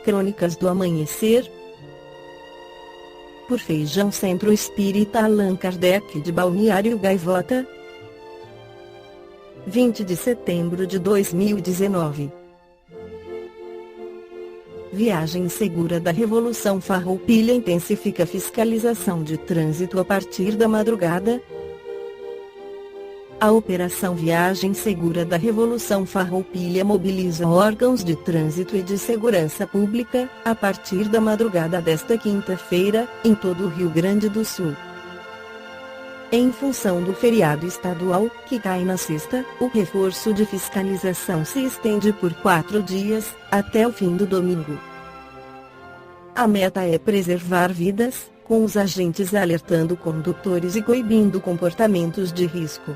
Crônicas do Amanhecer. Por Feijão Centro Espírita Allan Kardec de Balneário Gaivota. 20 de setembro de 2019. Viagem segura da Revolução Farroupilha intensifica fiscalização de trânsito a partir da madrugada. A Operação Viagem Segura da Revolução Farroupilha mobiliza órgãos de trânsito e de segurança pública, a partir da madrugada desta quinta-feira, em todo o Rio Grande do Sul. Em função do feriado estadual, que cai na sexta, o reforço de fiscalização se estende por 4 dias, até o fim do domingo. A meta é preservar vidas, com os agentes alertando condutores e coibindo comportamentos de risco.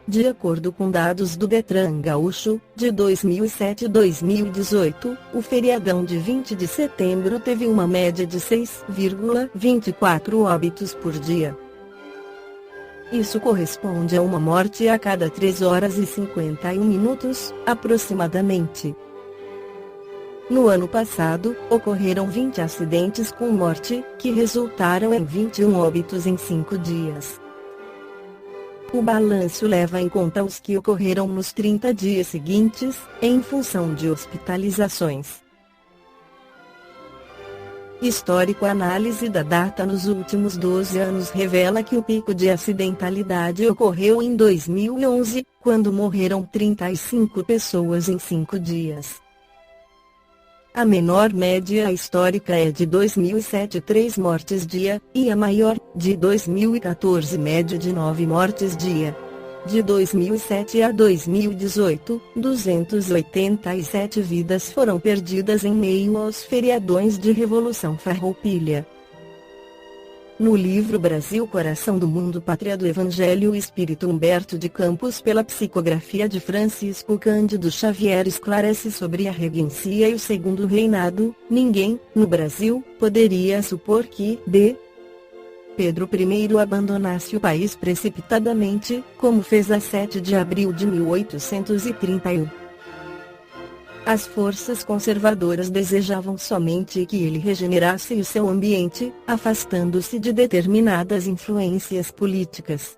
De acordo com dados do Detran Gaúcho, de 2007 a 2018, o feriadão de 20 de setembro teve uma média de 6,24 óbitos por dia. Isso corresponde a uma morte a cada 3 horas e 51 minutos, aproximadamente. No ano passado, ocorreram 20 acidentes com morte, que resultaram em 21 óbitos em 5 dias. O balanço leva em conta os que ocorreram nos 30 dias seguintes, em função de hospitalizações. Histórico análise da data nos últimos 12 anos revela que o pico de acidentalidade ocorreu em 2011, quando morreram 35 pessoas em 5 dias. A menor média histórica é de 2007, 3 mortes dia, e a maior, de 2014, média de 9 mortes dia. De 2007 a 2018, 287 vidas foram perdidas em meio aos feriadões de Revolução Farroupilha. No livro Brasil Coração do Mundo Pátria do Evangelho Espírito Humberto de Campos, pela psicografia de Francisco Cândido Xavier, esclarece sobre a regencia e o segundo reinado. Ninguém, no Brasil, poderia supor que Pedro I abandonasse o país precipitadamente, como fez a 7 de abril de 1831. As forças conservadoras desejavam somente que ele regenerasse o seu ambiente, afastando-se de determinadas influências políticas.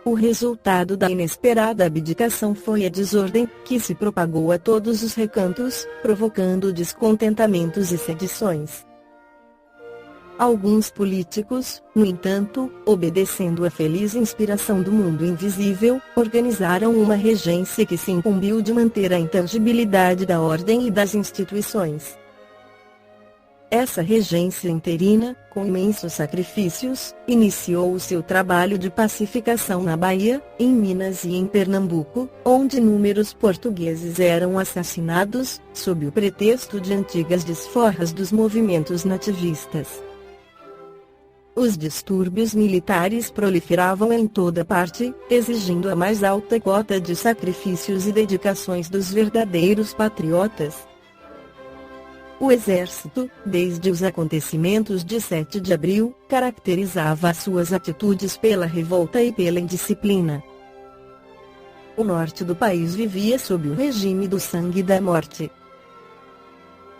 O resultado da inesperada abdicação foi a desordem, que se propagou a todos os recantos, provocando descontentamentos e sedições. Alguns políticos, no entanto, obedecendo à feliz inspiração do mundo invisível, organizaram uma regência que se incumbiu de manter a intangibilidade da ordem e das instituições. Essa regência interina, com imensos sacrifícios, iniciou o seu trabalho de pacificação na Bahia, em Minas e em Pernambuco, onde inúmeros portugueses eram assassinados, sob o pretexto de antigas desforras dos movimentos nativistas. Os distúrbios militares proliferavam em toda parte, exigindo a mais alta cota de sacrifícios e dedicações dos verdadeiros patriotas. O exército, desde os acontecimentos de 7 de abril, caracterizava as suas atitudes pela revolta e pela indisciplina. O norte do país vivia sob o regime do sangue e da morte.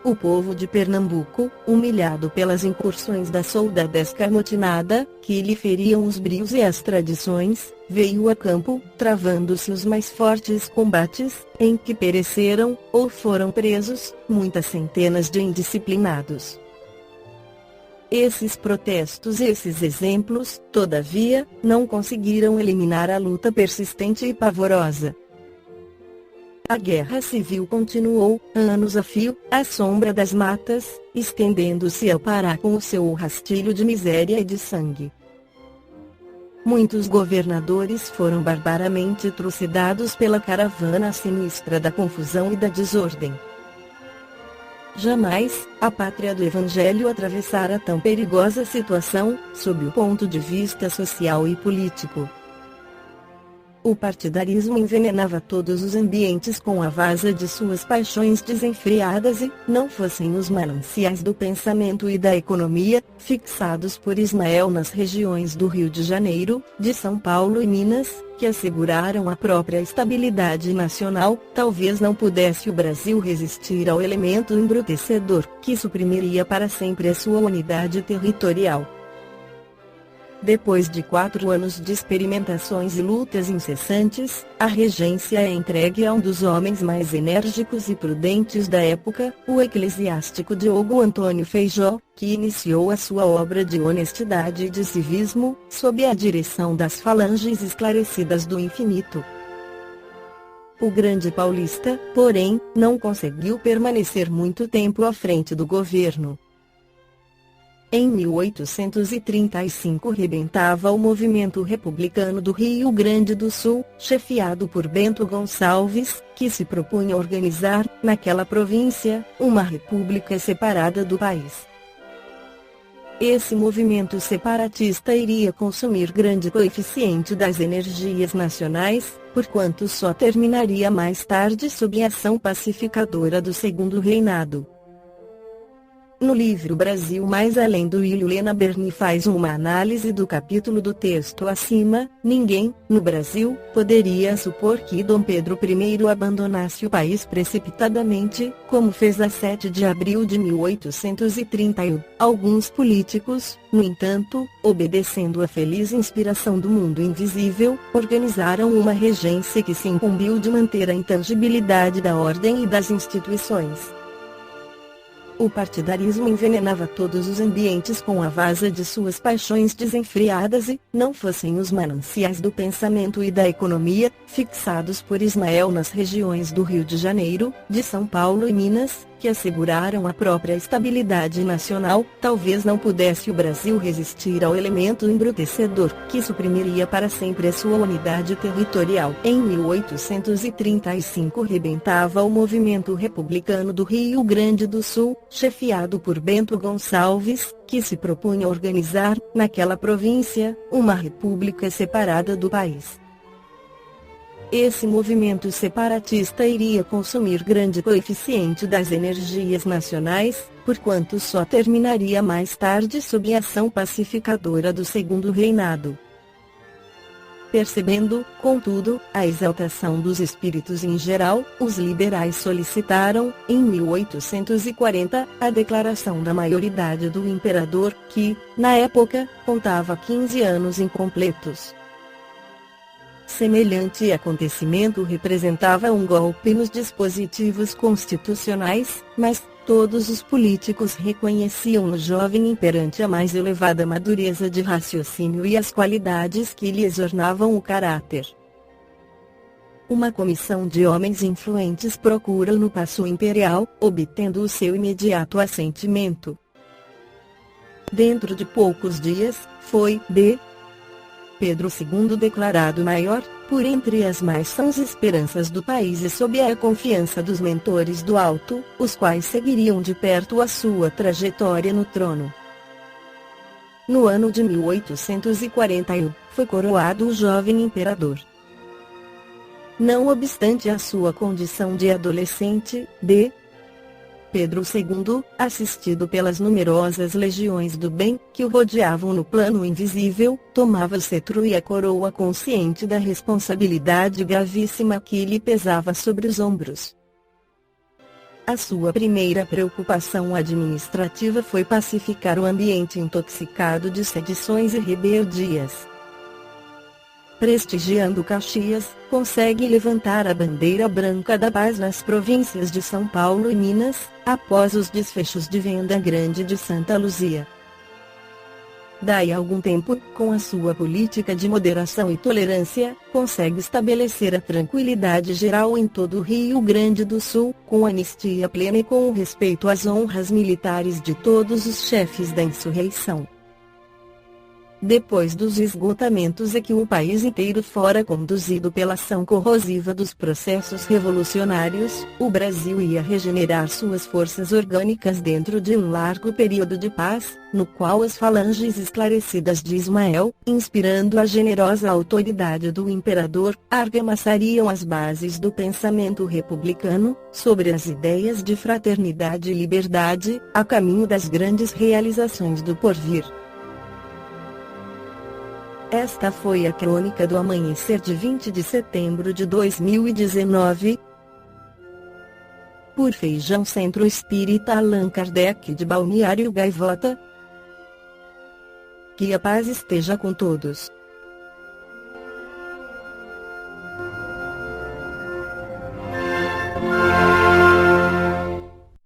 O povo de Pernambuco, humilhado pelas incursões da soldadesca amotinada, que lhe feriam os brios e as tradições, veio a campo, travando-se os mais fortes combates, em que pereceram, ou foram presos, muitas centenas de indisciplinados. Esses protestos e esses exemplos, todavia, não conseguiram eliminar a luta persistente e pavorosa. A guerra civil continuou, anos a fio, à sombra das matas, estendendo-se ao Pará com o seu rastilho de miséria e de sangue. Muitos governadores foram barbaramente trucidados pela caravana sinistra da confusão e da desordem. Jamais, a pátria do Evangelho atravessara tão perigosa situação, sob o ponto de vista social e político. O partidarismo envenenava todos os ambientes com a vasa de suas paixões desenfreadas e, não fossem os mananciais do pensamento e da economia, fixados por Ismael nas regiões do Rio de Janeiro, de São Paulo e Minas, que asseguraram a própria estabilidade nacional, talvez não pudesse o Brasil resistir ao elemento embrutecedor, que suprimiria para sempre a sua unidade territorial. Depois de 4 anos de experimentações e lutas incessantes, a regência é entregue a um dos homens mais enérgicos e prudentes da época, o eclesiástico Diogo Antônio Feijó, que iniciou a sua obra de honestidade e de civismo, sob a direção das falanges esclarecidas do infinito. O grande paulista, porém, não conseguiu permanecer muito tempo à frente do governo. Em 1835 rebentava o movimento republicano do Rio Grande do Sul, chefiado por Bento Gonçalves, que se propunha organizar, naquela província, uma república separada do país. Esse movimento separatista iria consumir grande coeficiente das energias nacionais, porquanto só terminaria mais tarde sob a ação pacificadora do Segundo Reinado. No livro Brasil Mais Além do Ilho, Helena Berni faz uma análise do capítulo do texto acima. Ninguém, no Brasil, poderia supor que Dom Pedro I abandonasse o país precipitadamente, como fez a 7 de abril de 1831. Alguns políticos, no entanto, obedecendo à feliz inspiração do mundo invisível, organizaram uma regência que se incumbiu de manter a intangibilidade da ordem e das instituições. O partidarismo envenenava todos os ambientes com a vasa de suas paixões desenfreadas e, não fossem os mananciais do pensamento e da economia, fixados por Ismael nas regiões do Rio de Janeiro, de São Paulo e Minas, que asseguraram a própria estabilidade nacional, talvez não pudesse o Brasil resistir ao elemento embrutecedor, que suprimiria para sempre a sua unidade territorial. Em 1835 rebentava o movimento republicano do Rio Grande do Sul, chefiado por Bento Gonçalves, que se propunha organizar, naquela província, uma república separada do país. Esse movimento separatista iria consumir grande coeficiente das energias nacionais, porquanto só terminaria mais tarde sob a ação pacificadora do Segundo Reinado. Percebendo, contudo, a exaltação dos espíritos em geral, os liberais solicitaram, em 1840, a declaração da maioridade do imperador, que, na época, contava 15 anos incompletos. Semelhante acontecimento representava um golpe nos dispositivos constitucionais, mas todos os políticos reconheciam no jovem imperante a mais elevada madureza de raciocínio e as qualidades que lhe ornavam o caráter. Uma comissão de homens influentes procura no Paço Imperial, obtendo o seu imediato assentimento. Dentro de poucos dias, foi Pedro II declarado maior, por entre as mais sãs esperanças do país e sob a confiança dos mentores do alto, os quais seguiriam de perto a sua trajetória no trono. No ano de 1841, foi coroado o jovem imperador. Não obstante a sua condição de adolescente, Pedro II, assistido pelas numerosas legiões do bem, que o rodeavam no plano invisível, tomava o cetro e a coroa consciente da responsabilidade gravíssima que lhe pesava sobre os ombros. A sua primeira preocupação administrativa foi pacificar o ambiente intoxicado de sedições e rebeldias. Prestigiando Caxias, consegue levantar a bandeira branca da paz nas províncias de São Paulo e Minas, após os desfechos de Venda Grande de Santa Luzia. Daí a algum tempo, com a sua política de moderação e tolerância, consegue estabelecer a tranquilidade geral em todo o Rio Grande do Sul, com anistia plena e com respeito às honras militares de todos os chefes da insurreição. depois dos esgotamentos que o país inteiro fora conduzido pela ação corrosiva dos processos revolucionários, o Brasil ia regenerar suas forças orgânicas dentro de um largo período de paz, no qual as falanges esclarecidas de Ismael, inspirando a generosa autoridade do imperador, argamassariam as bases do pensamento republicano, sobre as ideias de fraternidade e liberdade, a caminho das grandes realizações do porvir. Esta foi a crônica do amanhecer de 20 de setembro de 2019. Por Feijão Centro Espírita Allan Kardec de Balneário Gaivota. Que a paz esteja com todos.